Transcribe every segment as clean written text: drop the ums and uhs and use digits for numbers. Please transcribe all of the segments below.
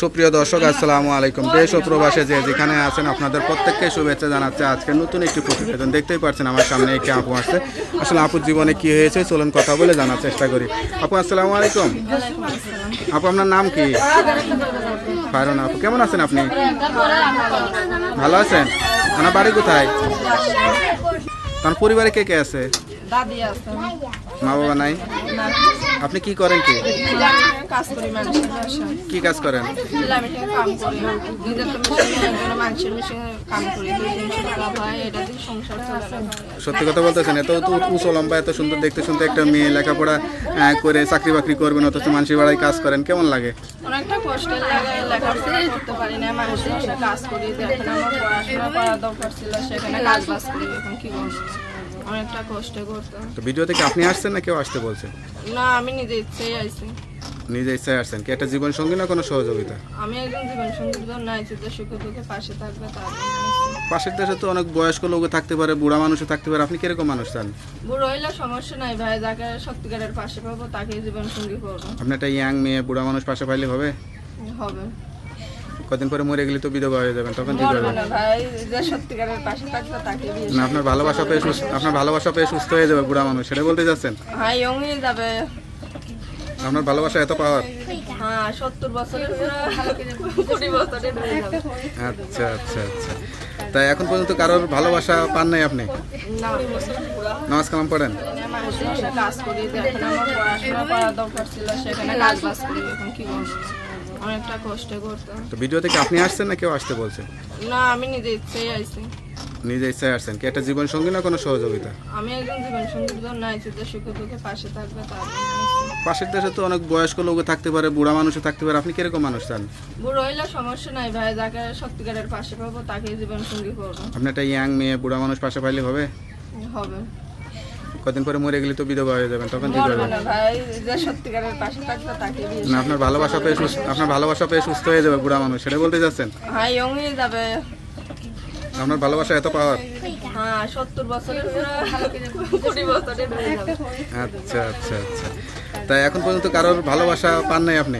সুপ্রিয় দর্শক আসসালামু আলাইকুম। দেশ ও প্রবাসে যে যেখানে আছেন আপনাদের প্রত্যেককে শুভেচ্ছা জানাচ্ছে। আজকে নতুন একটি প্রতিবেদন দেখতেই পাচ্ছেন আমার সামনে একটি আপু আসছে। আসলে আপুর জীবনে কি হয়েছে চলুন কথা বলে জানার চেষ্টা করি। আপু আসসালামু আলাইকুম। আপু আপনার নাম কি? ফারুন। আপু কেমন আছেন আপনি? ভালো আছেন? আপনার বাড়ি কোথায়? আপনার পরিবারে কে কে আছে? দাদি আছে, মা বাবা নাই? না, আপনি কি করেন কি? কাজ করি মানুষের বাসায়। কি কাজ করেন? মেশিনে কাম করি, নিজের তো মেশিনে মানুষের মেশিনে কাম করি, 2-300 টাকা পাই, এটা দিয়ে সংসার চলে। সত্যি কথা বলতেছেন, এত উঁচু লম্বা এত সুন্দর দেখতে শুনতে একটা মেয়ে লেখাপড়া করে চাকরি বাকরি করবেন অথচ মানুষের বাড়ায় কাজ করেন, কেমন লাগে? অনেকটা কষ্টের লাগে, লেখাপড়া করতে পারি না, মানুষের বাসায় কাজ করি। এখন আমার পড়াশোনা করার দরকার ছিল, সেখানে কাজ বাজ করি, এখন কি করবো, অনেকটা কষ্ট করতে। তো ভিডিও থেকে আপনি আসছেন না কেউ আসতে বলছে? না, আমি নিজে ইচ্ছেই আইছি। নিজে ইচ্ছায় আসছেন কি? একটা জীবন সঙ্গী না কোনো সহযোগিতা? আমি একজন জীবন সঙ্গীত নাইছি, যে সুখে দুঃখে পাশে থাকবে তার। পাশের দেশে তো অনেক বয়স্ক লোক থাকতে পারে, বুড়া মানুষও থাকতে পারে, আপনি কিরকম মানুষ চান? বুড়ো হইলে সমস্যা নাই ভাই, যাকে সত্যিকারের পাশে পাবো তাকে জীবন সঙ্গী করবো। আপনি একটা ইয়াং মেয়ে বুড়া মানুষ পাশে পাইলে হবে? হবে। কদিন পরে মরে গেলে তো বিধবা হয়ে যাবেন, তখন কি মরবে করবেন? না ভাই, যে সত্যিকারের পাশে থাকবে তাকে বিয়ে। না আপনার ভালোবাসা পেয়ে সুস্থ হয়ে যাবে বুড়া মানুষ, সেটা বলতে যাচ্ছেন? হ্যাঁ, ইয়ং হয়ে যাবে। আপনার ভালোবাসা এত পাওয়ার? হ্যাঁ, 70 বছরের 20 বছরের হয়ে যাবে। আচ্ছা আচ্ছা আচ্ছা। তাই এখন পর্যন্ত কারোর ভালোবাসা পান নাই আপনি? না, নামাজ কালাম পড়েন? মানুষের বাসায় কাজ করি, এখন আমার পড়াশোনা করার দরকার ছিল, সেখানে কাজ বাজ করি, এখন কি করবো, অনেকটা কষ্ট করতে। তো ভিডিও থেকে আপনি আসছেন না কেউ আসতে বলছে? না, আমি নিজে ইচ্ছেই আইছি। নিজে ইচ্ছায় আসছেন কি? একটা জীবন সঙ্গী না কোনো সহযোগিতা? আমি একজন জীবন সঙ্গীত নাইছি, যে সুখে দুঃখে পাশে থাকবে তার। পাশের দেশে তো অনেক বয়স্ক লোক থাকতে পারে, বুড়া মানুষও থাকতে পারে, আপনি কিরকম মানুষ চান? বুড়ো হইলে সমস্যা নাই ভাই, যাকে সত্যিকারের পাশে পাবো তাকে জীবন সঙ্গী করবো। আপনি একটা ইয়াং মেয়ে বুড়া মানুষ পাশে পাইলে হবে? হবে। কদিন পরে মরে গেলে তো বিধবা হয়ে যাবেন, তখন কি মরবে করবেন? না ভাই, যে সত্যিকারের পাশে থাকবে তাকে বিয়ে। না আপনার ভালোবাসা পেয়ে সুস্থ হয়ে যাবে বুড়া মানুষ, সেটা বলতে যাচ্ছেন? হ্যাঁ, ইয়ং হয়ে যাবে। আপনার ভালোবাসা এত পাওয়ার? হ্যাঁ, 70 বছরের 20 বছরের হয়ে যাবে। আচ্ছা আচ্ছা আচ্ছা। তাই এখন পর্যন্ত কারোর ভালোবাসা পান নাই আপনি?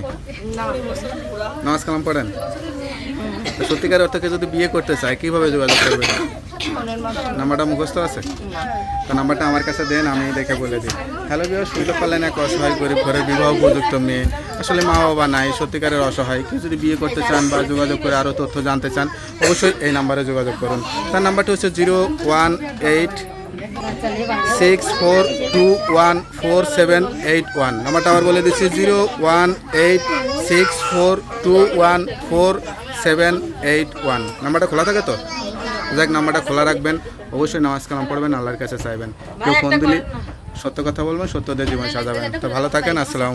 না, নামাজ কালাম পড়েন? তো সত্যিকার অর্থে যদি বিয়ে করতে চায় কিভাবে যোগাযোগ করবে? মনের মতো নাম্বারটা মুখস্থ আছে? তো নাম্বারটা আমার কাছে দেন, আমি দেখে বলে দিই। হ্যালো বিবাহ, সুবিধা পারলেন এক অসহায় গরিব ঘরের বিবাহ উপযুক্ত মেয়ে, আসলে মা বাবা নাই, সত্যিকারের অসহায়, কেউ যদি বিয়ে করতে চান বা যোগাযোগ করে আরও তথ্য জানতে চান অবশ্যই এই নাম্বারে যোগাযোগ করুন। তার নাম্বারটি হচ্ছে 01864214781। নাম্বারটা আবার বলে দিচ্ছি 01864214781। নাম্বারটা খোলা থাকে তো? যাক, নাম্বারটা খোলা রাখবেন, অবশ্যই নামাজ কালাম পড়বেন, আল্লাহর কাছে চাইবেন। কেউ ফোন দিলে সত্য কথা বলবেন, সত্য দিয়ে জীবন সাজাবেন। তো ভালো থাকেন, আসসালাম।